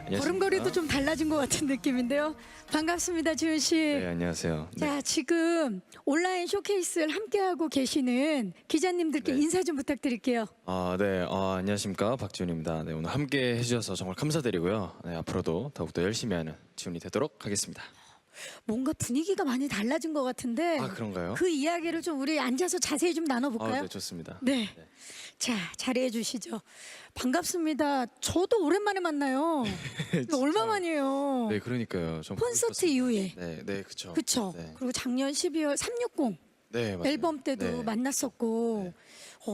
걸음걸이도 좀 달라진 것 같은 느낌인데요. 반갑습니다, 지훈 씨. 네, 안녕하세요. 네. 자, 지금 온라인 쇼케이스를 함께하고 계시는 기자님들께 네. 인사 좀 부탁드릴게요. 네, 안녕하십니까, 박지훈입니다. 네, 오늘 함께 해주셔서 정말 감사드리고요. 네, 앞으로도 더욱더 열심히 하는 지훈이 되도록 하겠습니다. 뭔가 분위기가 많이 달라진 것 같은데 그런가요? 그 이야기를 좀 우리 앉아서 자세히 좀 나눠볼까요? 네, 좋습니다. 네. 자, 자리해 주시죠. 반갑습니다. 저도 오랜만에 만나요. 이거 얼마만이에요? 네, 그러니까요. 좀 콘서트 이후에. 네, 그렇죠. 그쵸? 네, 그리고 작년 12월 360 네, 맞아요. 앨범 때도 네. 만났었고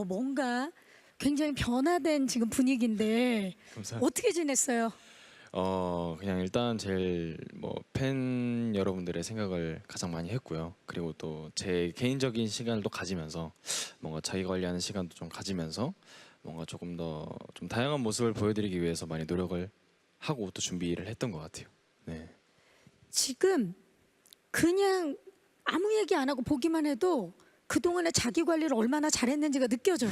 뭔가 굉장히 변화된 지금 분위기인데 감사합니다. 어떻게 지냈어요? 그냥 일단 제일 팬 여러분들의 생각을 가장 많이 했고요. 그리고 또 제 개인적인 시간을 또 가지면서 뭔가 자기 관리하는 시간도 좀 가지면서 뭔가 조금 더 좀 다양한 모습을 보여드리기 위해서 많이 노력을 하고 또 준비를 했던 것 같아요. 네, 지금 그냥 아무 얘기 안 하고 보기만 해도 그동안에 자기 관리를 얼마나 잘했는지가 느껴져요.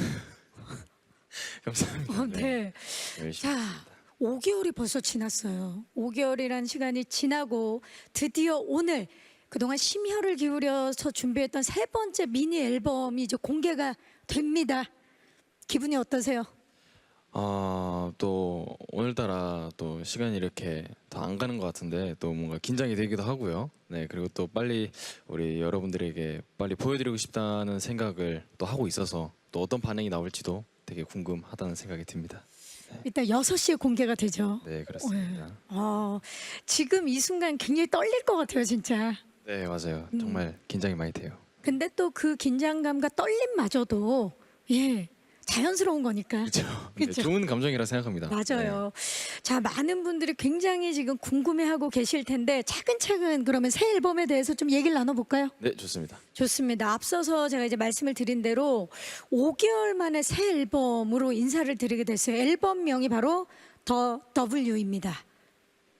감사합니다. 네. 열심히 자, 했습니다. 5개월이 벌써 지났어요. 5개월이란 시간이 지나고 드디어 오늘 그동안 심혈을 기울여서 준비했던 세 번째 미니 앨범이 이제 공개가 됩니다. 기분이 어떠세요? 또 오늘따라 또 시간이 이렇게 더 안 가는 것 같은데 또 뭔가 긴장이 되기도 하고요. 네, 그리고 또 빨리 우리 여러분들에게 빨리 보여드리고 싶다는 생각을 또 하고 있어서 또 어떤 반응이 나올지도 되게 궁금하다는 생각이 듭니다. 일단 6시에 공개가 되죠. 네, 그렇습니다. 지금 이 순간 굉장히 떨릴 것 같아요, 진짜. 네, 맞아요. 정말 긴장이 많이 돼요. 근데 또 그 긴장감과 떨림마저도 자연스러운 거니까. 그렇죠. 그쵸? 좋은 감정이라 생각합니다. 맞아요. 자, 많은 분들이 굉장히 지금 궁금해하고 계실 텐데 차근차근 그러면 새 앨범에 대해서 좀 얘기를 나눠볼까요? 네, 좋습니다. 좋습니다. 앞서서 제가 이제 말씀을 드린 대로 5개월 만에 새 앨범으로 인사를 드리게 됐어요. 앨범명이 바로 더 W입니다.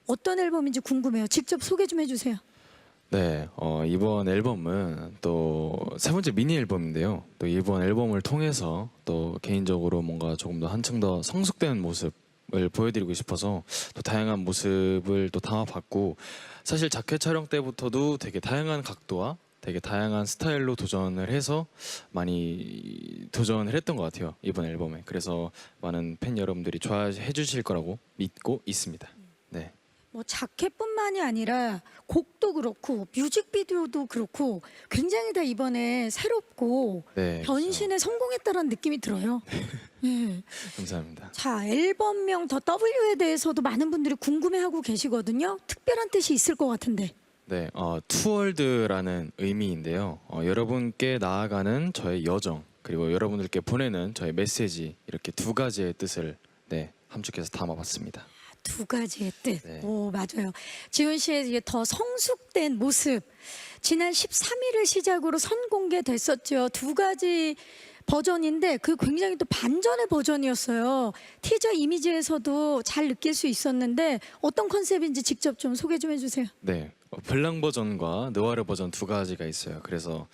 어떤 앨범인지 궁금해요. 직접 소개 좀 해주세요. 네, 이번 앨범은 또 세 번째 미니 앨범인데요. 또 이번 앨범을 통해서 또 개인적으로 뭔가 조금 더 한층 더 성숙된 모습을 보여드리고 싶어서 또 다양한 모습을 또 담아봤고, 사실 자켓 촬영 때부터도 되게 다양한 각도와 되게 다양한 스타일로 도전을 해서 많이 도전을 했던 것 같아요, 이번 앨범에. 그래서 많은 팬 여러분들이 좋아해 주실 거라고 믿고 있습니다. 네. 뭐 자켓뿐만이 아니라 곡도 그렇고 뮤직비디오도 그렇고 굉장히 다 이번에 새롭고 네, 변신에 성공했다는 느낌이 들어요. 예. 감사합니다. 자, 앨범명 더 W에 대해서도 많은 분들이 궁금해하고 계시거든요. 특별한 뜻이 있을 것 같은데. 네, 투월드라는 의미인데요. 여러분께 나아가는 저의 여정, 그리고 여러분들께 보내는 저의 메시지, 이렇게 두 가지의 뜻을 함축해서 담아봤습니다. 두 가지의 뜻. 네. 오, 맞아요. 지훈 씨의 이게 더 성숙된 모습. 지난 13일을 시작으로 선공개됐었죠. 두 가지 버전인데 그 굉장히 또 반전의 버전이었어요. 티저 이미지에서도 잘 느낄 수 있었는데 어떤 컨셉인지 직접 좀 소개 좀 해주세요. 네, 블랑 버전과 느와르 버전 두 가지가 있어요. 그래서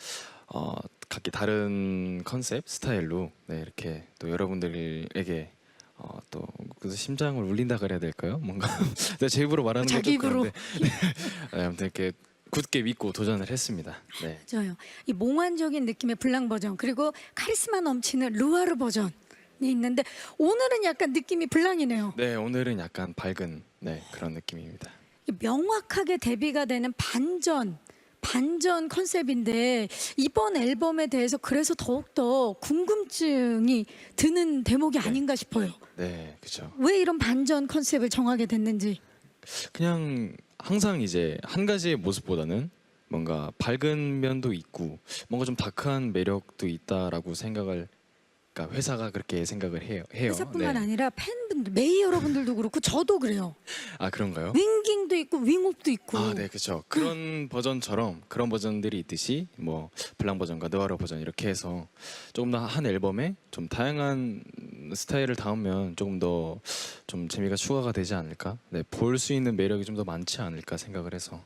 각기 다른 컨셉, 스타일로 이렇게 또 여러분들에게 또 그래서 심장을 울린다 그래야 될까요? 뭔가 제 입으로 말하는 게 자기 좀 입으로. 그런데 아무튼 이렇게 굳게 믿고 도전을 했습니다. 네. 맞아요. 이 몽환적인 느낌의 블랑 버전 그리고 카리스마 넘치는 루아르 버전이 있는데 오늘은 약간 느낌이 블랑이네요. 네, 오늘은 약간 밝은 그런 느낌입니다. 명확하게 대비가 되는 반전 컨셉인데 이번 앨범에 대해서 그래서 더욱더 궁금증이 드는 대목이 아닌가 싶어요. 네, 그렇죠. 왜 이런 반전 컨셉을 정하게 됐는지. 그냥 항상 이제 한 가지의 모습보다는 뭔가 밝은 면도 있고 뭔가 좀 다크한 매력도 있다라고 생각을, 그러니까 회사가 그렇게 생각을 해요. 회사뿐만 아니라 팬분들, 메이 여러분들도 그렇고 저도 그래요. 그런가요? 윙깅도 있고 윙옵도 있고. 네, 그렇죠. 그런 버전처럼 그런 버전들이 있듯이 뭐 블랑 버전과 느와르 버전 이렇게 해서 조금 더 한 앨범에 좀 다양한 스타일을 담으면 조금 더 좀 재미가 추가가 되지 않을까? 네, 볼 수 있는 매력이 좀 더 많지 않을까 생각을 해서.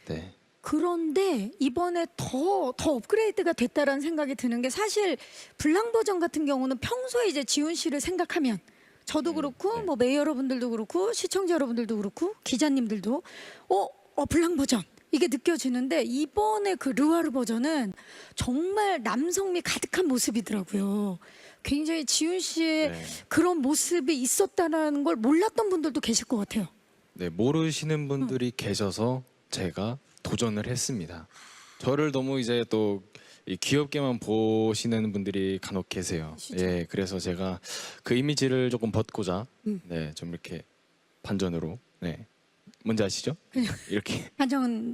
네. 그런데 이번에 더 업그레이드가 됐다라는 생각이 드는 게 사실 블랑 버전 같은 경우는 평소에 이제 지훈 씨를 생각하면 저도 그렇고 네. 뭐 메이 여러분들도 그렇고 시청자 여러분들도 그렇고 기자님들도 블랑 버전 이게 느껴지는데 이번에 그 르와르 버전은 정말 남성미 가득한 모습이더라고요. 굉장히 지훈 씨의 네. 그런 모습이 있었다는 걸 몰랐던 분들도 계실 것 같아요. 네, 모르시는 분들이 계셔서 제가 도전을 했습니다. 저를 너무 이제 또 이 귀엽게만 보시는 분들이 간혹 계세요. 진짜? 예, 그래서 제가 그 이미지를 조금 벗고자 음. 네, 좀 이렇게 반전으로 네, 뭔지 아시죠? 이렇게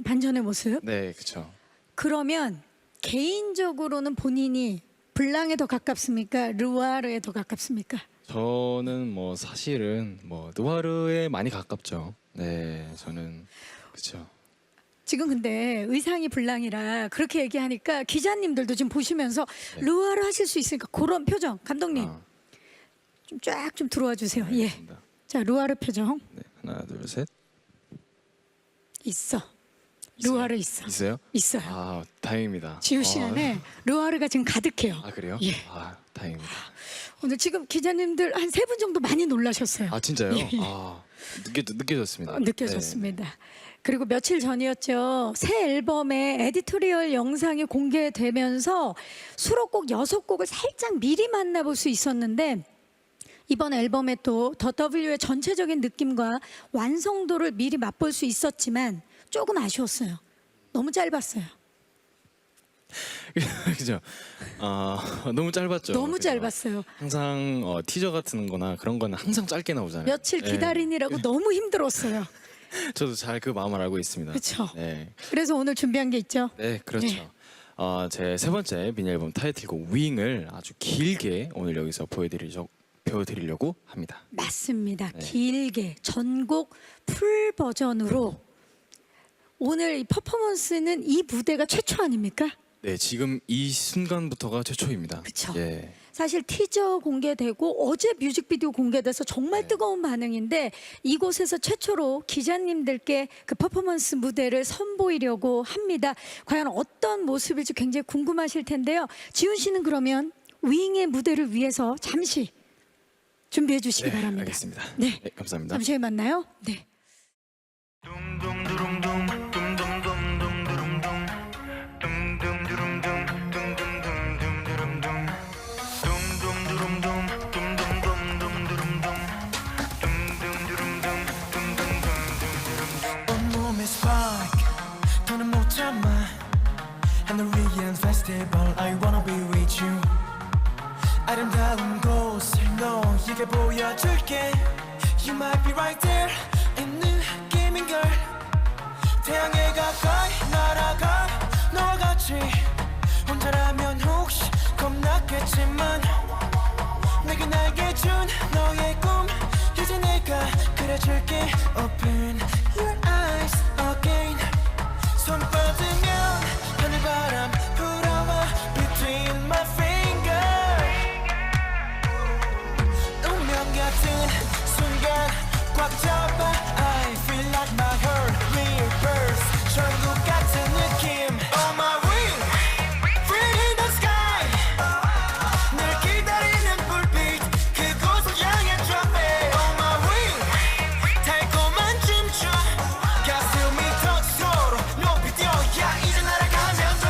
반전의 모습. 네, 그렇죠. 그러면 개인적으로는 본인이 블랑에 더 가깝습니까? 르와르에 더 가깝습니까? 저는 뭐 사실은 뭐 누아르에 많이 가깝죠. 네, 저는 그렇죠. 지금 근데 의상이 블랑이라 그렇게 얘기하니까 기자님들도 지금 보시면서 네. 르와르 하실 수 있으니까 그런 표정 감독님 아, 좀 쫙 좀 들어와 주세요. 예. 알겠습니다. 자 르와르 표정 네, 하나, 둘, 셋. 있어. 있어요? 르와르 있어. 있어요? 있어요. 아, 다행입니다. 지우 씨 안에 르와르가 지금 가득해요. 아, 그래요? 예. 아, 다행입니다. 오늘 지금 기자님들 한 3분 정도 많이 놀라셨어요. 아, 진짜요? 예, 예. 아, 느껴졌습니다. 느껴졌습니다. 그리고 며칠 전이었죠. 새 앨범의 에디토리얼 영상이 공개되면서 수록곡 6곡을 살짝 미리 만나볼 수 있었는데 이번 앨범에 또 더 W의 전체적인 느낌과 완성도를 미리 맛볼 수 있었지만 조금 아쉬웠어요. 너무 짧았어요. 그죠? 아, 너무 짧았죠. 너무 그죠? 짧았어요. 항상 티저 같은 거나 그런 거는 항상 짧게 나오잖아요. 며칠 예. 기다리느라고 너무 힘들었어요. 저도 잘 그 마음을 알고 있습니다. 그렇죠. 네. 그래서 오늘 준비한 게 있죠. 네, 그렇죠. 네. 제 세 번째 미니 앨범 타이틀곡 윙을 아주 길게 오늘 여기서 보여드리려고 합니다. 맞습니다. 네. 길게 전곡 풀 버전으로 오늘 이 퍼포먼스는 이 무대가 최초 아닙니까? 네, 지금 이 순간부터가 최초입니다. 그쵸. 예. 사실 티저 공개되고 어제 뮤직비디오 공개돼서 정말 네. 뜨거운 반응인데 이곳에서 최초로 기자님들께 그 퍼포먼스 무대를 선보이려고 합니다. 과연 어떤 모습일지 굉장히 궁금하실 텐데요. 지훈 씨는 그러면 윙의 무대를 위해서 잠시 준비해 주시기 네, 바랍니다. 알겠습니다. 네. 네, 감사합니다. 잠시 후에 만나요. 네. 온몸에 spark 더는 못 참아 하늘위엔 festival I wanna be with you 아름다운 곳을 너에게 보여줄게 You might be right there 이 느낌인걸 태양에 가까이 날아가 너와 같이 혼자라면 혹시 겁났겠지만 내게 날개 준 너의 꿈 이제 내가 그려줄게 Open your eyes again 손 뻗으면 하늘바람 불어와 Between my fingers 운명 같은 순간 꽉 잡아 I feel like my heart reverse 천국 같은 느낌 On my wing Free in the sky 늘 기다리는 불빛 그곳을 향해 drop it On my wing 달콤한 춤춰 가슴이 터지도록 높이 뛰어야 이제 날아가면 돼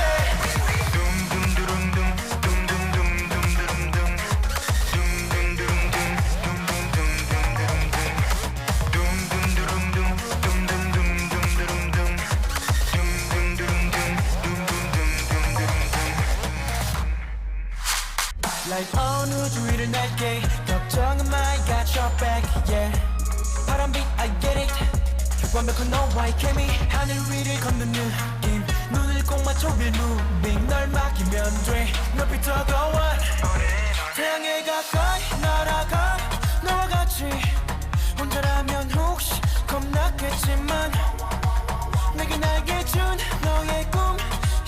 Like 어느 주위를 날게 걱정은 마 I got your back yeah 바람빛 I get it 완벽한 너와의 케미 하늘 위를 걷는 느낌 눈을 꼭 맞춰 We're moving 널 맡기면 돼 높이 뜨거워 태양에 가까이 날아가 너와 같이 혼자라면 혹시 겁났겠지만 내게 날개 준 너의 꿈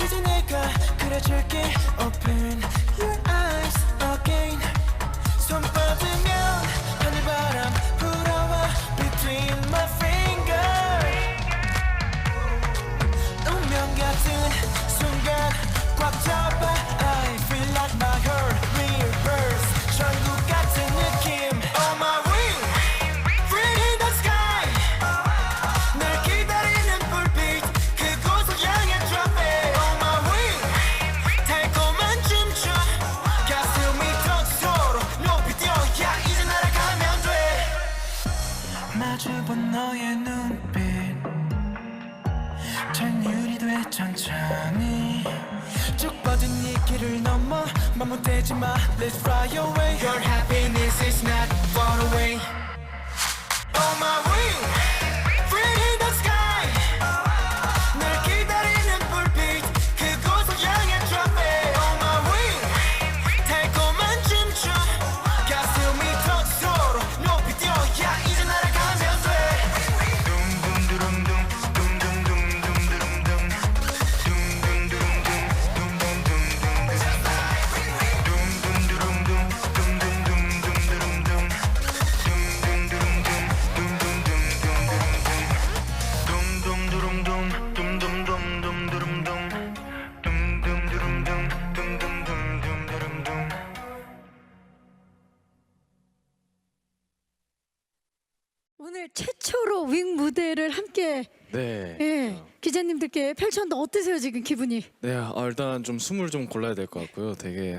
이제 내가 그려줄게 Open your eyes again 손 뻗으면 하늘바람 불어와 Between my fingers 운명 같은 순간 꽉 잡아 I feel like my heart reverse 천국 같은 느낌 Oh my 마주본 너의 눈빛 전율이 돼 천천히 쭉 뻗은 이 길을 넘어 맘못대지 마 Let's fly away Your happiness is not far away On my wing Free in the sky 날 기다리는 불빛 그곳을 향해 drop it On my wing 달콤한 춤춰 가슴이 터지도록 높이 뛰어야 이제 날아가면 돼 오늘 최초로 윙 무대를 함께 네. 예, 기자님들께 펼쳤는데 어떠세요 지금 기분이? 네, 일단 좀 숨을 좀 골라야 될 것 같고요. 되게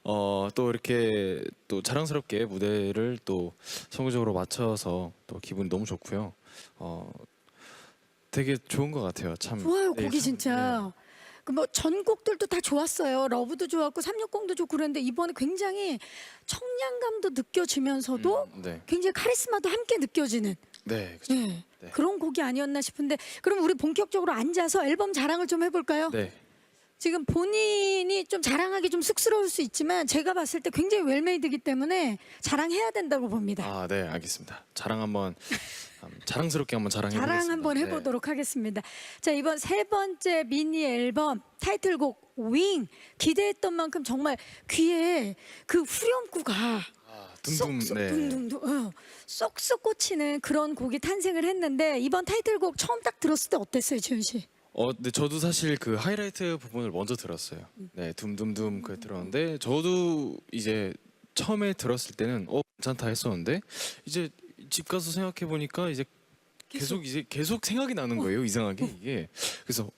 또 이렇게 또 자랑스럽게 무대를 또 성공적으로 마쳐서 또 기분이 너무 좋고요. 되게 좋은 것 같아요. 참 좋아요 네, 곡이 참, 진짜. 그 뭐 전곡들도 다 좋았어요. 러브도 좋았고 360도 좋고 그랬는데 이번에 굉장히 청량감도 느껴지면서도 네, 굉장히 카리스마도 함께 느껴지는 네, 그렇죠. 네, 네. 그런 곡이 아니었나 싶은데 그럼 우리 본격적으로 앉아서 앨범 자랑을 좀 해볼까요? 네, 지금 본인이 좀 자랑하기 좀 쑥스러울 수 있지만 제가 봤을 때 굉장히 웰메이드이기 때문에 자랑해야 된다고 봅니다. 네, 알겠습니다. 자랑 한번 자랑스럽게 한번 자랑해보겠습니다. 자랑 한번 해보도록 하겠습니다. 자 이번 세 번째 미니 앨범 타이틀곡 윙 기대했던 만큼 정말 귀에 그 후렴구가 둠둠, 쏙쏙 네. 둥둥둥 쏙쏙 꽂히는 그런 곡이 탄생을 했는데 이번 타이틀곡 처음 딱 들었을 때 어땠어요, 지훈 씨? 근데 저도 사실 그 하이라이트 부분을 먼저 들었어요. 네, 둠둠둠 그 들었는데 저도 이제 처음에 들었을 때는 괜찮다 했었는데 이제 집 가서 생각해 보니까 이제 계속 생각이 나는 거예요. 이상하게 이게 그래서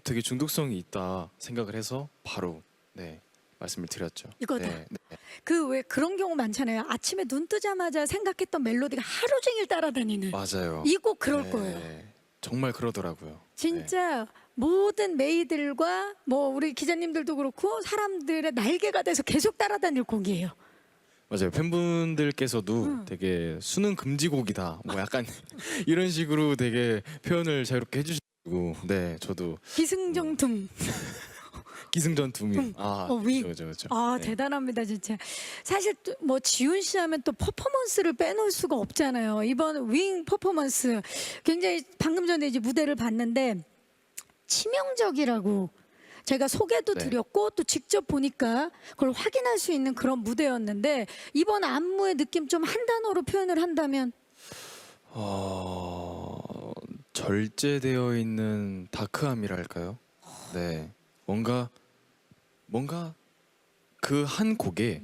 되게 중독성이 있다 생각을 해서 바로 네 말씀을 드렸죠. 이거다. 네, 네. 그 왜 그런 경우 많잖아요. 아침에 눈 뜨자마자 생각했던 멜로디가 하루 종일 따라다니는. 맞아요. 이 곡 그럴 네, 거예요. 정말 그러더라고요. 진짜 모든 메이들과 뭐 우리 기자님들도 그렇고 사람들의 날개가 돼서 계속 따라다닐 곡이에요. 맞아요. 팬분들께서도 되게 수능 금지곡이다. 뭐 약간 이런 식으로 되게 표현을 자유롭게 해주시고, 네, 저도 기승전등. 기승전투미. 윙. 그렇죠. 아 네. 대단합니다 진짜. 사실 또 뭐 지훈 씨 하면 또 퍼포먼스를 빼놓을 수가 없잖아요. 이번 윙 퍼포먼스 굉장히 방금 전에 이제 무대를 봤는데 치명적이라고 제가 소개도 네. 드렸고 또 직접 보니까 그걸 확인할 수 있는 그런 무대였는데 이번 안무의 느낌 좀 한 단어로 표현을 한다면 절제되어 있는 다크함이랄까요? 네, 뭔가 그 한 곡에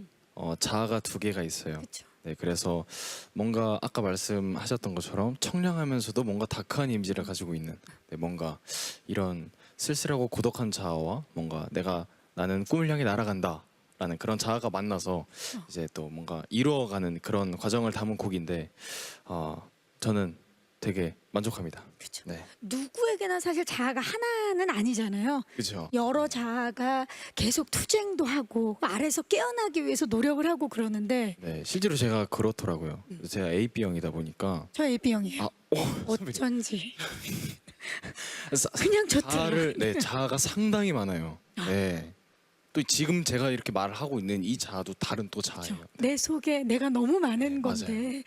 자아가 두 개가 있어요. 그렇죠. 네, 그래서 뭔가 아까 말씀하셨던 것처럼 청량하면서도 뭔가 다크한 이미지를 가지고 있는 뭔가 이런 쓸쓸하고 고독한 자아와 뭔가 나는 꿈을 향해 날아간다라는 그런 자아가 만나서 이제 또 뭔가 이루어가는 그런 과정을 담은 곡인데 저는 되게 만족합니다. 그렇죠. 네, 누구에게나 사실 자아가 하나는 아니잖아요. 그렇죠. 여러 자아가 계속 투쟁도 하고 아래서 깨어나기 위해서 노력을 하고 그러는데 네, 실제로 제가 그렇더라고요. 제가 AB형이다 보니까 저 AB형이에요. 선배님. 어쩐지 사- 그냥 좋더라고요. 자아가 상당히 많아요. 네. 또 지금 제가 이렇게 말을 하고 있는 이 자아도 다른 또 자아예요. 내 속에 내가 너무 많은 건데 맞아요.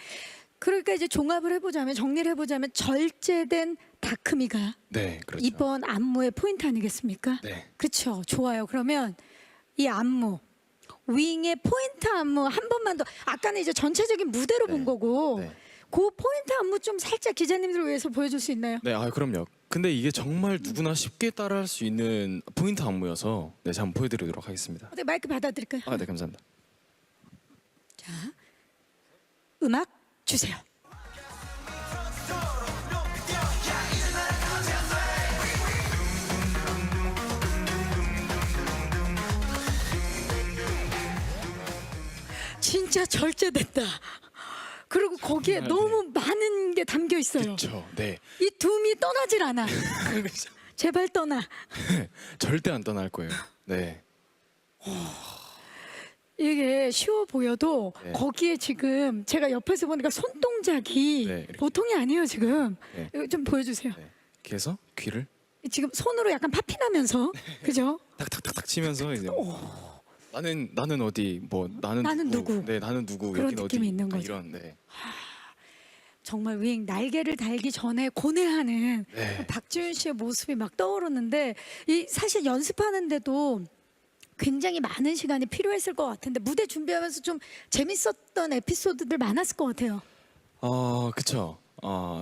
그러니까 이제 종합을 해보자면 정리를 해보자면 절제된 다크미가 네, 그렇죠. 이번 안무의 포인트 아니겠습니까? 네. 그렇죠. 좋아요. 그러면 이 안무 윙의 포인트 안무 한 번만 더 아까는 이제 전체적인 무대로 본 네. 거고 네. 그 포인트 안무 좀 살짝 기자님들을 위해서 보여줄 수 있나요? 네, 그럼요. 근데 이게 정말 누구나 쉽게 따라할 수 있는 포인트 안무여서 네, 제가 한번 보여드리도록 하겠습니다. 어떻게 마이크 받아드릴까요? 네, 감사합니다. 자, 음악 주세요. 진짜 절제됐다. 그리고 거기에 너무 많은 게 담겨 있어요. 그렇죠. 네. 이 둠이 떠나질 않아. 그렇죠. 제발 떠나. 절대 안 떠날 거예요. 네. 이게 쉬워 보여도 네. 거기에 지금 제가 옆에서 보니까 손동작이 네, 이렇게. 보통이 아니에요 지금. 네. 이거 좀 보여주세요. 네. 이렇게 해서 귀를 지금 손으로 약간 파피나면서 그죠? 탁탁탁탁 치면서 이제 나는 어디 뭐 나는 누구. 네, 나는 누구 그런 여긴 느낌이 어디 있는 약간 거죠. 이런 네. 정말 윙 날개를 달기 전에 고뇌하는 네. 박지윤 씨의 모습이 막 떠오르는데 이 사실 연습하는데도 굉장히 많은 시간이 필요했을 것 같은데 무대 준비하면서 좀 재밌었던 에피소드들 많았을 것 같아요. 그쵸.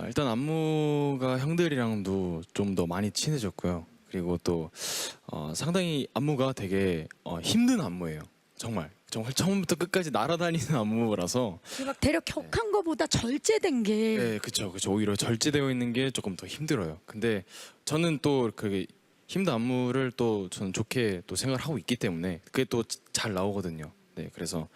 일단 안무가 형들이랑도 좀 더 많이 친해졌고요. 그리고 또 상당히 안무가 되게 힘든 안무예요. 정말 처음부터 끝까지 날아다니는 안무라서 막 대략 격한 거보다 절제된 게 네, 그쵸. 오히려 절제되어 있는 게 조금 더 힘들어요. 근데 저는 또 그게 힘든 안무를 또 저는 좋게 또 생각을 하고 있기 때문에 그게 또 잘 나오거든요. 네, 그래서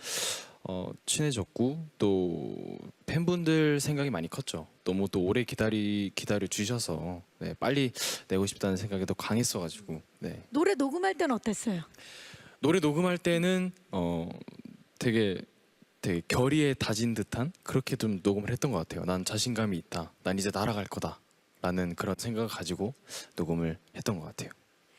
친해졌고 또 팬분들 생각이 많이 컸죠. 너무 또 오래 기다려 주셔서 네, 빨리 내고 싶다는 생각이 더 강했어가지고 네. 노래 녹음할 때는 어땠어요? 노래 녹음할 때는 되게 결의에 다진 듯한 그렇게 좀 녹음을 했던 것 같아요. 난 자신감이 있다. 난 이제 날아갈 거다라는 그런 생각을 가지고 녹음을 했던 것 같아요.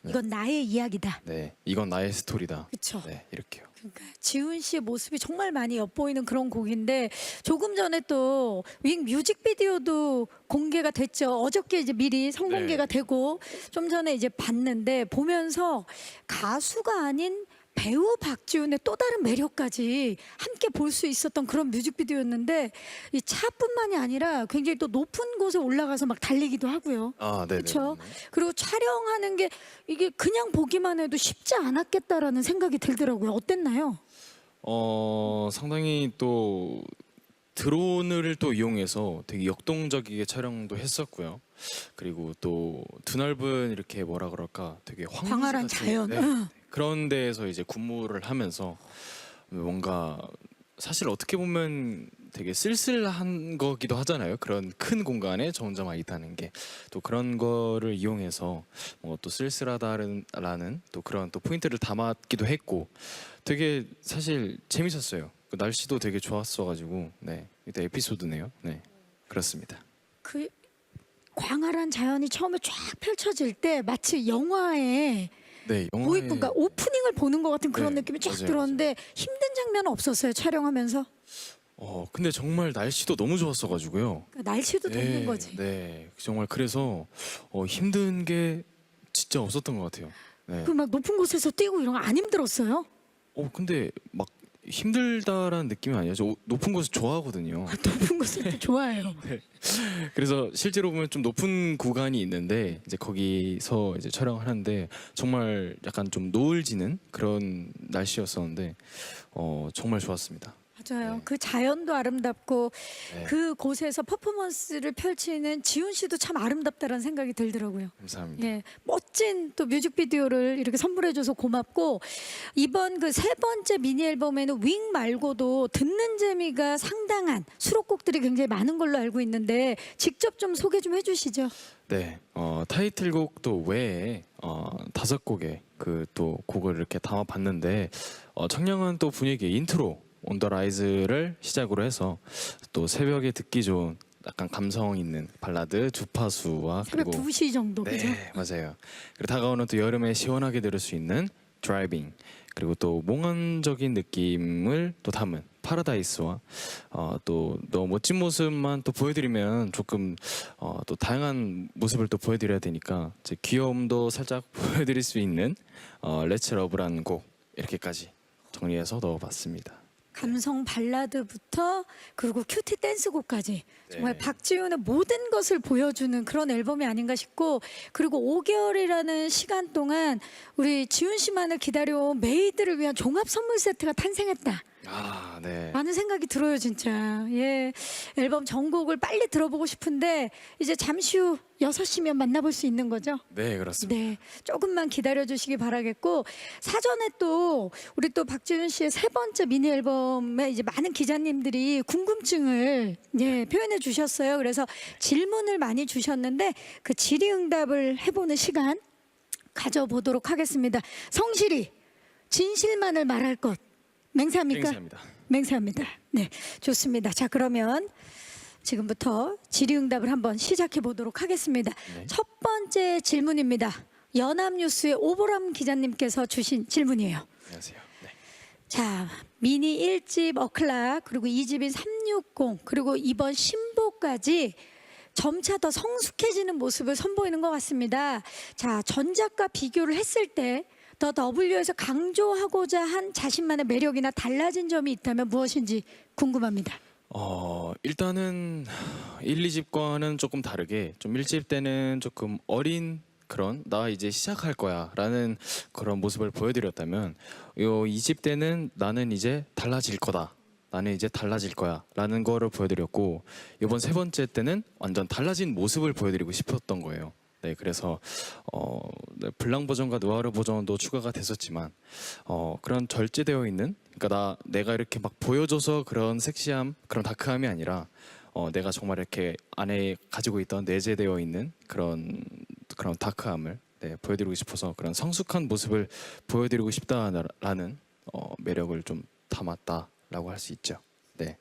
네. 이건 나의 이야기다. 네, 이건 나의 스토리다. 그렇죠. 네, 이렇게요. 그러니까 지훈 씨의 모습이 정말 많이 엿보이는 그런 곡인데 조금 전에 또 윙 뮤직비디오도 공개가 됐죠. 어저께 이제 미리 선공개가 네. 되고 좀 전에 이제 봤는데 보면서 가수가 아닌 배우 박지훈의 또 다른 매력까지 함께 볼 수 있었던 그런 뮤직비디오였는데 이 차뿐만이 아니라 굉장히 또 높은 곳에 올라가서 막 달리기도 하고요. 네, 그렇죠. 그리고 촬영하는 게 이게 그냥 보기만 해도 쉽지 않았겠다라는 생각이 들더라고요. 어땠나요? 상당히 또 드론을 또 이용해서 되게 역동적이게 촬영도 했었고요. 그리고 또 드넓은 이렇게 뭐라 그럴까 되게 광활한 같은, 자연. 네, 응. 그런 데에서 이제 근무를 하면서 뭔가 사실 어떻게 보면 되게 쓸쓸한 거기도 하잖아요. 그런 큰 공간에 저 혼자만 있다는 게 또 그런 거를 이용해서 또 쓸쓸하다라는 또 그런 또 포인트를 담았기도 했고 되게 사실 재밌었어요. 그 날씨도 되게 좋았어가지고 네 이때 에피소드네요. 네 그렇습니다. 그 광활한 자연이 처음에 쫙 펼쳐질 때 마치 영화에 네 보이 그러니까 오프닝을 보는 것 같은 그런 네, 느낌이 쫙 맞아요, 들었는데 힘든 장면은 없었어요 촬영하면서. 근데 정말 날씨도 너무 좋았어가지고요. 그러니까 날씨도 덥는 거지. 네 정말 그래서 힘든 게 진짜 없었던 것 같아요. 네. 그 막 높은 곳에서 뛰고 이런 거 안 힘들었어요? 근데 막 힘들다라는 느낌이 아니에요. 저 높은 곳을 좋아하거든요. 높은 곳을 좋아해요. 그래서 실제로 보면 좀 높은 구간이 있는데 이제 거기서 이제 촬영을 하는데 정말 약간 좀 노을 지는 그런 날씨였었는데 정말 좋았습니다. 맞아요. 네. 그 자연도 아름답고 네. 그 곳에서 퍼포먼스를 펼치는 지훈 씨도 참 아름답다라는 생각이 들더라고요. 감사합니다. 예, 멋진 또 뮤직비디오를 이렇게 선물해줘서 고맙고 이번 그 세 번째 미니 앨범에는 윙 말고도 듣는 재미가 상당한 수록곡들이 굉장히 많은 걸로 알고 있는데 직접 좀 소개 좀 해주시죠. 네, 타이틀곡도 외에 5곡의 그 또 곡을 이렇게 담아봤는데 청량한 또 분위기의 인트로 온 더 라이즈를 시작으로 해서 또 새벽에 듣기 좋은 약간 감성 있는 발라드 주파수와 새벽 그리고 2시 정도 네 그죠? 맞아요. 그리고 다가오는 또 여름에 시원하게 들을 수 있는 드라이빙 그리고 또 몽환적인 느낌을 또 담은 파라다이스와 또 너무 멋진 모습만 또 보여드리면 조금 또 다양한 모습을 또 보여드려야 되니까 이제 귀여움도 살짝 보여드릴 수 있는 Let's Love라는 곡 이렇게까지 정리해서 넣어봤습니다. 감성 발라드부터 그리고 큐티 댄스곡까지 정말 네. 박지훈의 모든 것을 보여주는 그런 앨범이 아닌가 싶고 그리고 5개월이라는 시간 동안 우리 지훈 씨만을 기다려온 메이드를 위한 종합 선물 세트가 탄생했다. 아, 네. 많은 생각이 들어요, 진짜. 예. 앨범 전곡을 빨리 들어보고 싶은데 이제 잠시 후 6시면 만나볼 수 있는 거죠? 네, 그렇습니다. 네. 조금만 기다려 주시기 바라겠고 사전에 또 우리 또 박지윤 씨의 세 번째 미니 앨범에 이제 많은 기자님들이 궁금증을 표현해 주셨어요. 그래서 질문을 많이 주셨는데 그 질의응답을 해보는 시간 가져보도록 하겠습니다. 성실히 진실만을 말할 것 맹세합니까? 맹세합니다. 맹세합니다. 네, 좋습니다. 자, 그러면 지금부터 질의응답을 한번 시작해 보도록 하겠습니다. 네. 첫 번째 질문입니다. 연합뉴스의 오보람 기자님께서 주신 질문이에요. 안녕하세요. 네. 자, 미니 1집 어클락 그리고 2집인 360 그리고 이번 신보까지 점차 더 성숙해지는 모습을 선보이는 것 같습니다. 자, 전작과 비교를 했을 때 더 W에서 강조하고자 한 자신만의 매력이나 달라진 점이 있다면 무엇인지 궁금합니다. 일단은 1, 2집과는 조금 다르게 좀 1집 때는 조금 어린 그런 나 이제 시작할 거야라는 그런 모습을 보여드렸다면 요 2집 때는 나는 이제 달라질 거다. 나는 이제 달라질 거야라는 거를 보여드렸고 이번 세 번째 때는 완전 달라진 모습을 보여드리고 싶었던 거예요. 네, 그래서 네, 블랑 버전과 누아르 버전도 추가가 됐었지만 그런 절제되어 있는 그러니까 내가 이렇게 막 보여줘서 그런 섹시함 그런 다크함이 아니라 내가 정말 이렇게 안에 가지고 있던 내재되어 있는 그런 다크함을 보여드리고 싶어서 그런 성숙한 모습을 보여드리고 싶다라는 매력을 좀 담았다라고 할 수 있죠. 네.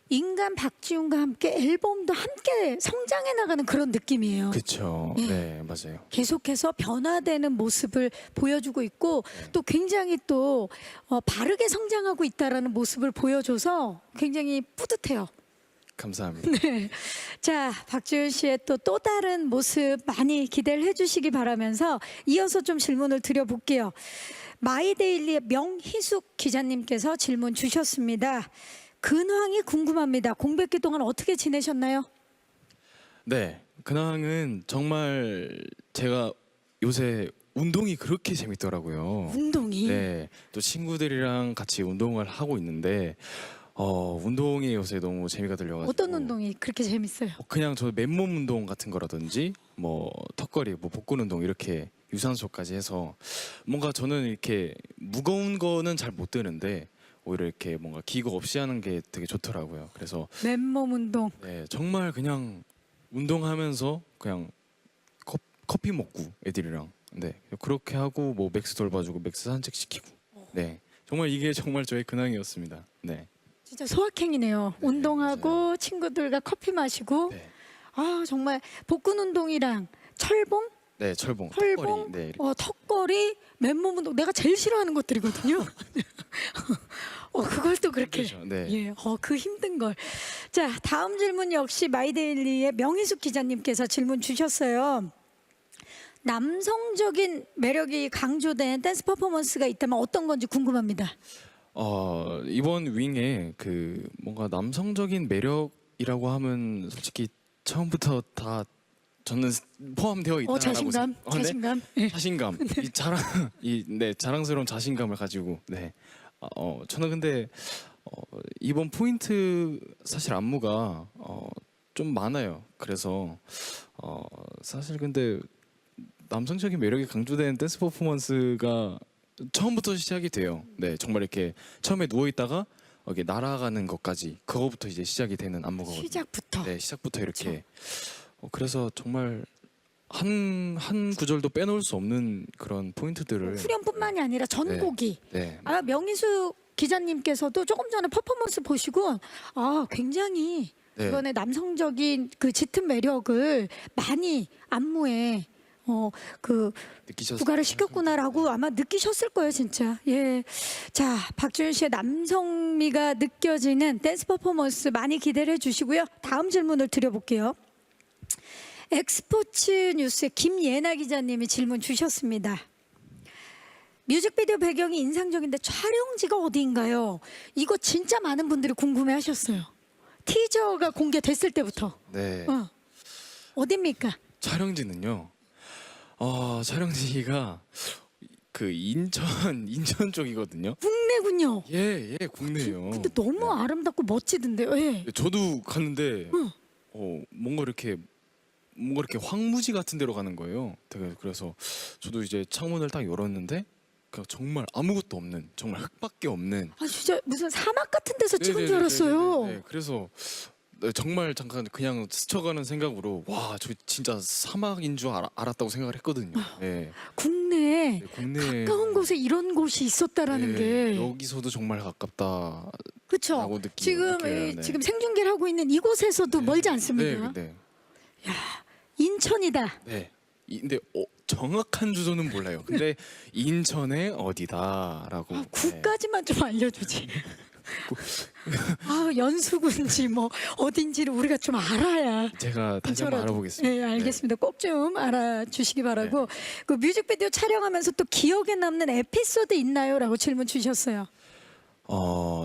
인간 박지훈과 함께 앨범도 함께 성장해 나가는 그런 느낌이에요. 그렇죠. 네, 맞아요. 계속해서 변화되는 모습을 보여주고 있고 또 굉장히 또 바르게 성장하고 있다라는 모습을 보여줘서 굉장히 뿌듯해요. 감사합니다. 네. 자, 박지훈 씨의 또 다른 모습 많이 기대를 해주시기 바라면서 이어서 좀 질문을 드려볼게요. 마이데일리의 명희숙 기자님께서 질문 주셨습니다. 근황이 궁금합니다. 공백기 동안 어떻게 지내셨나요? 네, 근황은 정말 제가 요새 운동이 그렇게 재밌더라고요. 운동이? 네, 또 친구들이랑 같이 운동을 하고 있는데 운동이 요새 너무 재미가 들려가지고 어떤 운동이 그렇게 재밌어요? 그냥 저 맨몸 운동 같은 거라든지 뭐 턱걸이, 뭐 복근 운동 이렇게 유산소까지 해서 뭔가 저는 이렇게 무거운 거는 잘 못 드는데 오히려 이렇게 뭔가 기구 없이 하는 게 되게 좋더라고요. 그래서 맨몸 운동. 네, 정말 그냥 운동하면서 그냥 커피 먹고 애들이랑 그렇게 하고 뭐 맥스 돌봐주고 맥스 산책시키고 정말 이게 정말 저의 근황이었습니다. 네. 진짜 소확행이네요. 네, 운동하고 맞아요. 친구들과 커피 마시고 네. 아 정말 복근 운동이랑 철봉, 네, 철봉, 헐봉, 턱걸이, 네, 이렇게. 턱걸이, 맨몸 운동 내가 제일 싫어하는 것들이거든요. 그걸 또 그렇게 힘들죠. 네. 예, 그 힘든 걸. 자, 다음 질문 역시 마이데일리의 명희숙 기자님께서 질문 주셨어요. 남성적인 매력이 강조된 댄스 퍼포먼스가 있다면 어떤 건지 궁금합니다. 이번 윙에 그 뭔가 남성적인 매력이라고 하면 솔직히 처음부터 다 저는 포함되어 있다라고 자신감, 생각- 네? 자신감. 자신감, 자랑스러운 자신감을 가지고 저는 근데 이번 포인트 사실 안무가 좀 많아요. 그래서 사실 근데 남성적인 매력이 강조된 댄스 퍼포먼스가 처음부터 시작이 돼요. 네, 정말 이렇게 처음에 누워 있다가 이렇게 날아가는 것까지 그거부터 이제 시작이 되는 안무거든요. 시작부터. 네, 시작부터 이렇게. 그래서 정말 한 구절도 빼놓을 수 없는 그런 포인트들을 후렴뿐만이 아니라 전곡이. 네, 명희숙 기자님께서도 조금 전에 퍼포먼스 보시고 굉장히 네. 이번에 남성적인 그 짙은 매력을 많이 안무에 느끼셨어요? 부과를 시켰구나라고 아마 느끼셨을 거예요, 진짜. 예. 자, 박지윤 씨의 남성미가 느껴지는 댄스 퍼포먼스 많이 기대를 해주시고요. 다음 질문을 드려볼게요. 엑스포츠 뉴스의 김예나 기자님이 질문 주셨습니다. 뮤직비디오 배경이 인상적인데 촬영지가 어디인가요? 이거 진짜 많은 분들이 궁금해하셨어요. 티저가 공개됐을 때부터. 네. 어디입니까? 촬영지는요. 촬영지가 그 인천 쪽이거든요. 국내 국내군요. 예, 국내예요. 근데 너무 아름답고 멋지던데요. 예. 저도 갔는데 응. 뭔가 이렇게 황무지 같은 데로 가는 거예요. 되게 그래서 저도 이제 창문을 딱 열었는데 그냥 정말 아무것도 없는, 정말 흙밖에 없는. 아 진짜 무슨 사막 같은 데서 찍은 줄 네네네네네네. 알았어요. 네, 그래서 정말 잠깐 그냥 스쳐가는 생각으로 와, 저 진짜 사막인 줄 알았다고 생각을 했거든요. 네. 국내에 국내 가까운 곳에 이런 곳이 있었다라는 게 여기서도 정말 가깝다. 그렇죠. 라고 지금 느껴요. 네. 지금 생중계를 하고 있는 이곳에서도 멀지 않습니다. 네. 인천이다. 네. 근데 정확한 주소는 몰라요. 근데 인천의 어디다라고. 구까지만 좀 알려주지. 아 연수군지 뭐 어딘지를 우리가 좀 알아야. 제가 다시 한번 저라도. 알아보겠습니다. 네, 알겠습니다. 꼭 좀 알아주시기 바라고. 그 뮤직비디오 촬영하면서 또 기억에 남는 에피소드 있나요?라고 질문 주셨어요.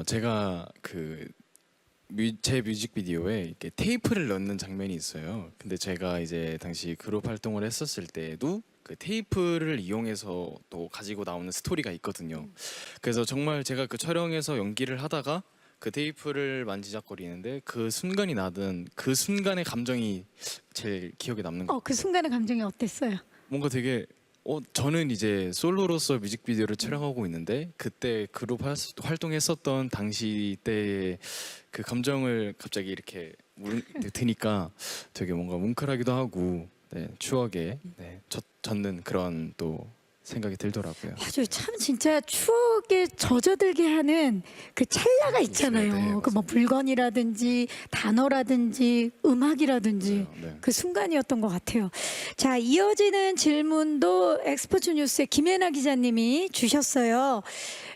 제가 제 뮤직비디오에 이렇게 테이프를 넣는 장면이 있어요. 근데 제가 이제 당시 그룹 활동을 했었을 때에도 그 테이프를 이용해서 또 가지고 나오는 스토리가 있거든요. 그래서 정말 제가 그 촬영에서 연기를 하다가 그 테이프를 만지작거리는데 그 순간이 나던 그 순간의 감정이 제일 기억에 남는 거. 그 순간의 감정이 어땠어요? 뭔가 되게 저는 이제 솔로로서 뮤직비디오를 촬영하고 있는데 그때 그룹 활동했었던 당시 때의 그 감정을 갑자기 이렇게 드니까 되게 뭔가 뭉클하기도 하고 추억에 젖는 그런 또 생각이 들더라고요. 맞아요. 참 진짜 추억에 젖어들게 하는 그 찰나가 있잖아요. 네, 그 뭐 물건이라든지 단어라든지 음악이라든지 네. 그 순간이었던 것 같아요. 자, 이어지는 질문도 엑스포츠 뉴스의 김혜나 기자님이 주셨어요.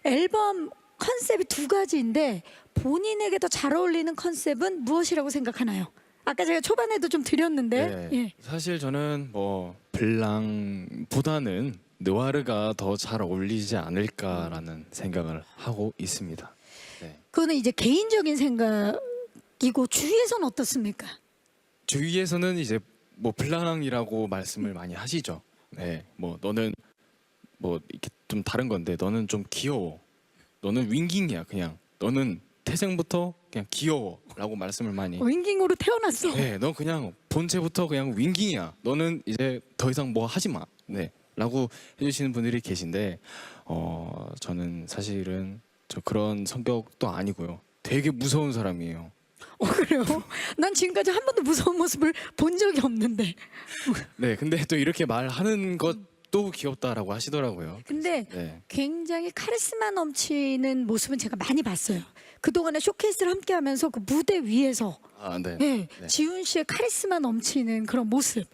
앨범 컨셉이 두 가지인데 본인에게 더 잘 어울리는 컨셉은 무엇이라고 생각하나요? 아까 제가 초반에도 좀 드렸는데 네. 사실 저는 뭐 블랑보다는 느와르가 더 잘 어울리지 않을까라는 생각을 하고 있습니다. 네. 그거는 이제 개인적인 생각이고 주위에서는 어떻습니까? 주위에서는 이제 뭐 블랑이라고 말씀을 많이 하시죠. 네, 뭐 너는 뭐 이렇게 좀 다른 건데 너는 좀 귀여워. 너는 윙깅이야 그냥. 너는 태생부터 그냥 귀여워라고 말씀을 많이. 윙깅으로 태어났어. 네, 너 그냥 본체부터 그냥 윙깅이야. 너는 이제 더 이상 뭐 하지 마. 네, 라고 해주시는 분들이 계신데 저는 사실은 저 그런 성격도 아니고요. 되게 무서운 사람이에요. 그래요? 난 지금까지 한 번도 무서운 모습을 본 적이 없는데. 네, 근데 또 이렇게 말하는 것도 귀엽다라고 하시더라고요. 근데 네. 굉장히 카리스마 넘치는 모습은 제가 많이 봤어요. 그동안에 쇼케이스를 함께하면서 그 무대 위에서 네. 네, 네. 지훈 씨의 카리스마 넘치는 그런 모습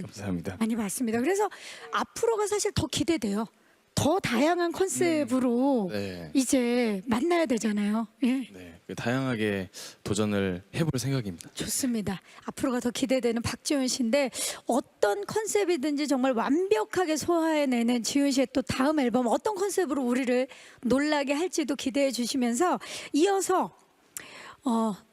감사합니다. 많이 봤습니다. 그래서 앞으로가 사실 더 기대돼요. 더 다양한 컨셉으로 네. 이제 만나야 되잖아요. 예. 네, 다양하게 도전을 해볼 생각입니다. 좋습니다. 앞으로가 더 기대되는 박지훈 씨인데 어떤 컨셉이든지 정말 완벽하게 소화해내는 지훈 씨의 또 다음 앨범 어떤 컨셉으로 우리를 놀라게 할지도 기대해 주시면서 이어서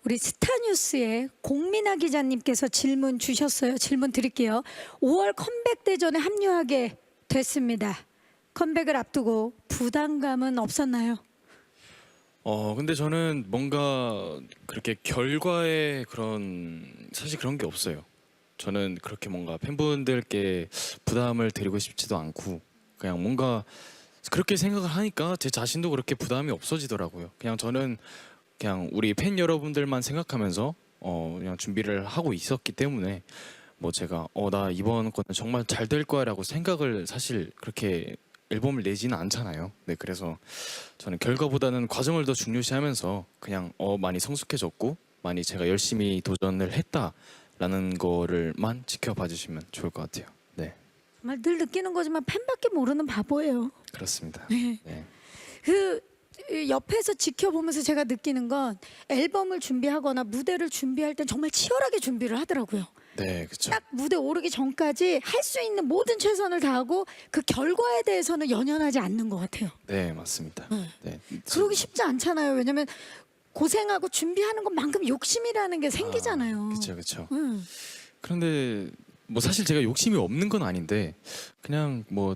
우리 스타뉴스의 공민아 기자님께서 질문 주셨어요. 질문 드릴게요. 5월 컴백 대전에 합류하게 됐습니다. 컴백을 앞두고 부담감은 없었나요? 근데 저는 뭔가 그렇게 결과에 사실 그런 게 없어요. 저는 그렇게 뭔가 팬분들께 부담을 드리고 싶지도 않고 그냥 뭔가 그렇게 생각을 하니까 제 자신도 그렇게 부담이 없어지더라고요. 그냥 저는 그냥 우리 팬 여러분들만 생각하면서 그냥 준비를 하고 있었기 때문에 뭐 제가 나 이번 거는 정말 잘 될 거야라고 생각을 사실 그렇게 앨범을 내지는 않잖아요. 네, 그래서 저는 결과보다는 과정을 더 중요시하면서 그냥 많이 성숙해졌고 많이 제가 열심히 도전을 했다라는 거를만 지켜봐 주시면 좋을 것 같아요. 네, 정말 늘 느끼는 거지만 팬밖에 모르는 바보예요. 그렇습니다. 네. 네. 그 옆에서 지켜보면서 제가 느끼는 건 앨범을 준비하거나 무대를 준비할 땐 정말 치열하게 준비를 하더라고요. 네, 그렇죠. 딱 무대 오르기 전까지 할 수 있는 모든 최선을 다하고 그 결과에 대해서는 연연하지 않는 것 같아요. 네, 맞습니다. 네. 그러기 쉽지 않잖아요. 왜냐면 고생하고 준비하는 것만큼 욕심이라는 게 생기잖아요. 그렇죠. 응. 그런데 뭐 사실 제가 욕심이 없는 건 아닌데 그냥 뭐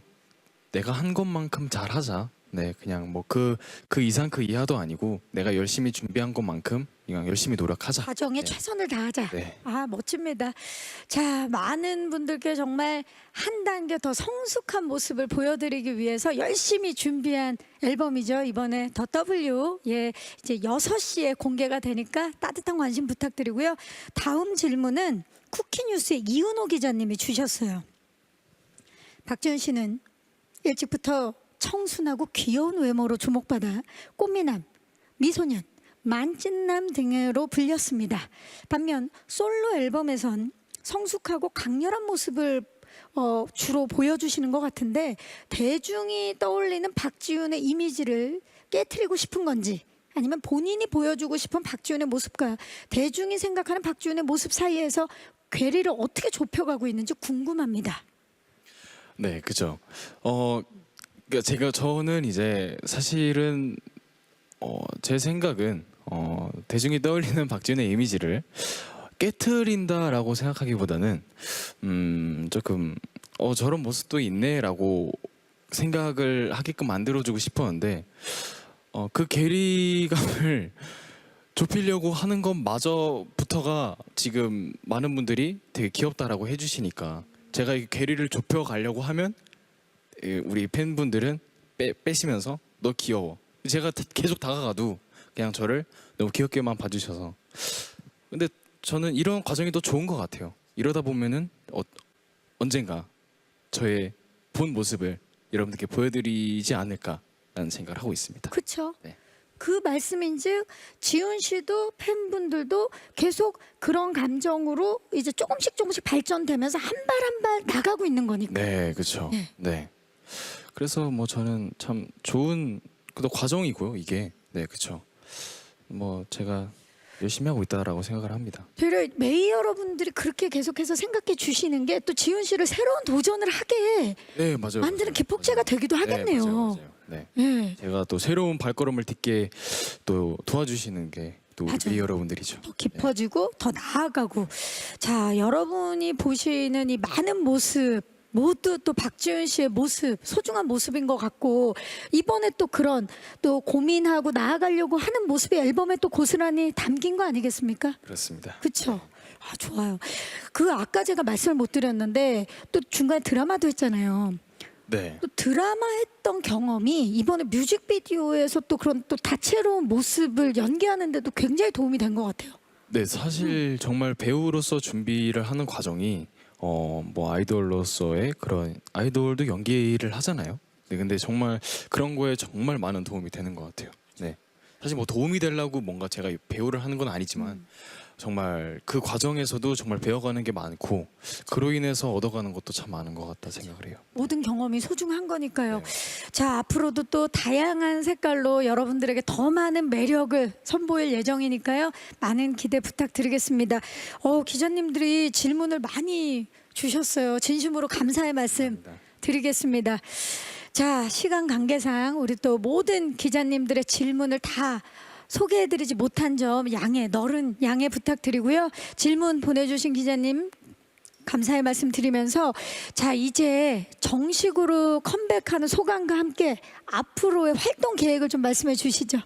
내가 한 것만큼 잘하자. 네, 그냥 뭐 그 이상 그 이하도 아니고 내가 열심히 준비한 것만큼 그냥 열심히 노력하자. 과정에 네. 최선을 다하자. 네. 아, 멋집니다. 자, 많은 분들께 정말 한 단계 더 성숙한 모습을 보여드리기 위해서 열심히 준비한 앨범이죠. 이번에 더 W. 예, 이제 6시에 공개가 되니까 따뜻한 관심 부탁드리고요. 다음 질문은 쿠키뉴스의 이은호 기자님이 주셨어요. 박지훈 씨는 일찍부터 청순하고 귀여운 외모로 주목받아 꽃미남, 미소년, 만찢남 등으로 불렸습니다. 반면 솔로 앨범에선 성숙하고 강렬한 모습을 주로 보여주시는 것 같은데 대중이 떠올리는 박지훈의 이미지를 깨트리고 싶은 건지 아니면 본인이 보여주고 싶은 박지훈의 모습과 대중이 생각하는 박지훈의 모습 사이에서 괴리를 어떻게 좁혀가고 있는지 궁금합니다. 네, 그죠. 그러니까 저는 이제 사실은 제 생각은 대중이 떠올리는 박지훈의 이미지를 깨트린다라고 생각하기보다는 조금 저런 모습도 있네라고 생각을 하게끔 만들어주고 싶었는데 그 괴리감을 좁히려고 하는 것마저부터가 지금 많은 분들이 되게 귀엽다라고 해주시니까 제가 이 괴리를 좁혀가려고 하면 우리 팬분들은 빼시면서 너 귀여워. 제가 계속 다가가도 그냥 저를 너무 귀엽게만 봐주셔서. 근데 저는 이런 과정이 더 좋은 것 같아요. 이러다 보면은 언젠가 저의 본 모습을 여러분들께 보여드리지 않을까라는 생각을 하고 있습니다. 그렇죠. 네. 그 말씀인즉 지훈 씨도 팬분들도 계속 그런 감정으로 이제 조금씩 발전되면서 한 발 한 발 나가고 있는 거니까. 네, 그렇죠. 네. 네. 그래서 뭐 저는 참 좋은 또 과정이고요. 이게 네, 그렇죠. 뭐 제가 열심히 하고 있다라고 생각을 합니다. 되려 메이 여러분들이 그렇게 계속해서 생각해 주시는 게 또 지훈 씨를 새로운 도전을 하게 네, 맞아요. 만드는 맞아요. 기폭제가 되기도 하겠네요. 네, 맞아요. 네. 네. 제가 또 새로운 발걸음을 딛게 또 도와주시는 게 또 맞아요. 우리 여러분들이죠. 더 깊어지고 더 나아가고. 자, 여러분이 보시는 이 많은 모습 모두 또 박지훈 씨의 모습, 소중한 모습인 것 같고 이번에 또 그런 또 고민하고 나아가려고 하는 모습이 앨범에 또 고스란히 담긴 거 아니겠습니까? 그렇습니다. 그렇죠. 아, 좋아요. 그 아까 제가 말씀을 못 드렸는데 또 중간에 드라마도 했잖아요. 네. 또 드라마 했던 경험이 이번에 뮤직비디오에서 또 그런 또 다채로운 모습을 연기하는데도 굉장히 도움이 된 것 같아요. 네, 사실 정말 배우로서 준비를 하는 과정이 뭐 아이돌로서의 그런 아이돌도 연기를 하잖아요. 네, 근데 정말 그런 거에 정말 많은 도움이 되는 것 같아요. 네, 사실 뭐 도움이 되려고 뭔가 제가 배우를 하는 건 아니지만 정말 그 과정에서도 정말 배워가는 게 많고 그로 인해서 얻어가는 것도 참 많은 것 같다 생각을 해요. 모든 경험이 소중한 거니까요. 네. 자, 앞으로도 또 다양한 색깔로 여러분들에게 더 많은 매력을 선보일 예정이니까요. 많은 기대 부탁드리겠습니다. 기자님들이 질문을 많이 주셨어요. 진심으로 감사의 말씀 감사합니다. 드리겠습니다. 자, 시간 관계상 우리 또 모든 기자님들의 질문을 다 소개해드리지 못한 점 너른 양해 부탁드리고요. 질문 보내주신 기자님 감사의 말씀 드리면서 자, 이제 정식으로 컴백하는 소감과 함께 앞으로의 활동 계획을 좀 말씀해 주시죠.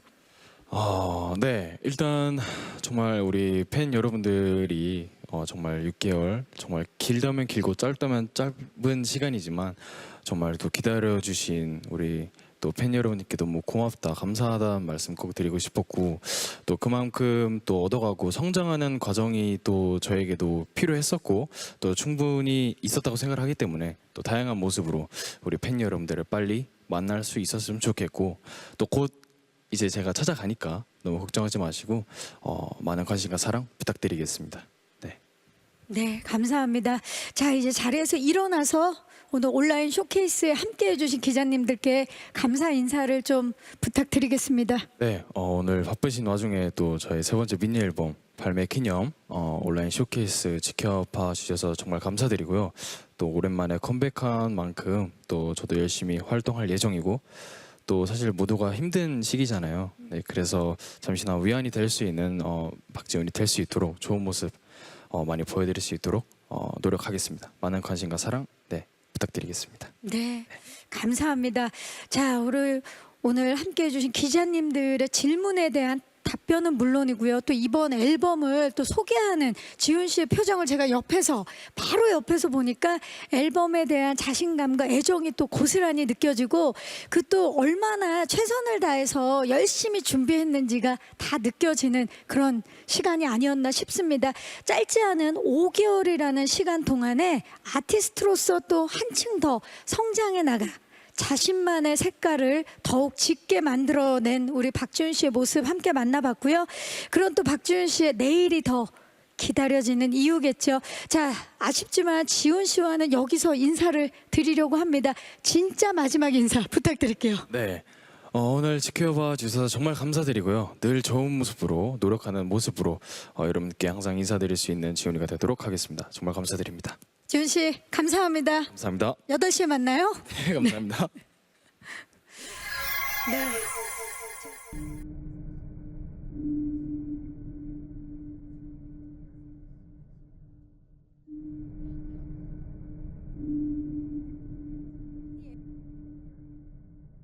네, 일단 정말 우리 팬 여러분들이 정말 6개월 정말 길다면 길고 짧다면 짧은 시간이지만 정말 또 기다려주신 우리 또 팬 여러분께 너무 고맙다 감사하다는 말씀 꼭 드리고 싶었고 또 그만큼 또 얻어가고 성장하는 과정이 또 저에게도 필요했었고 또 충분히 있었다고 생각을 하기 때문에 또 다양한 모습으로 우리 팬 여러분들을 빨리 만날 수 있었으면 좋겠고 또 곧 이제 제가 찾아가니까 너무 걱정하지 마시고 많은 관심과 사랑 부탁드리겠습니다. 네. 네, 감사합니다. 자, 이제 자리에서 일어나서 오늘 온라인 쇼케이스에 함께해 주신 기자님들께 감사 인사를 좀 부탁드리겠습니다. 네, 오늘 바쁘신 와중에 또 저희 세 번째 미니 앨범 발매 기념 온라인 쇼케이스 지켜봐 주셔서 정말 감사드리고요. 또 오랜만에 컴백한 만큼 또 저도 열심히 활동할 예정이고 또 사실 모두가 힘든 시기잖아요. 네, 그래서 잠시나마 위안이 될 수 있는 박지훈이 될 수 있도록 좋은 모습 많이 보여드릴 수 있도록 노력하겠습니다. 많은 관심과 사랑 부탁드리겠습니다. 네, 감사합니다. 자, 우리 오늘 함께해 주신 기자님들의 질문에 대한 답변은 물론이고요. 또 이번 앨범을 또 소개하는 지훈 씨의 표정을 제가 바로 옆에서 보니까 앨범에 대한 자신감과 애정이 또 고스란히 느껴지고 그 또 얼마나 최선을 다해서 열심히 준비했는지가 다 느껴지는 그런 시간이 아니었나 싶습니다. 짧지 않은 5개월이라는 시간 동안에 아티스트로서 또 한층 더 성장해 나가 자신만의 색깔을 더욱 짙게 만들어낸 우리 박지훈 씨의 모습 함께 만나봤고요. 그런 또 박지훈 씨의 내일이 더 기다려지는 이유겠죠. 자, 아쉽지만 지훈 씨와는 여기서 인사를 드리려고 합니다. 진짜 마지막 인사 부탁드릴게요. 네. 오늘 지켜봐 주셔서 정말 감사드리고요. 늘 좋은 모습으로 노력하는 모습으로 여러분께 항상 인사드릴 수 있는 지훈이가 되도록 하겠습니다. 정말 감사드립니다. 지훈 씨 감사합니다. 감사합니다. 8시에 만나요. 네, 감사합니다. 네.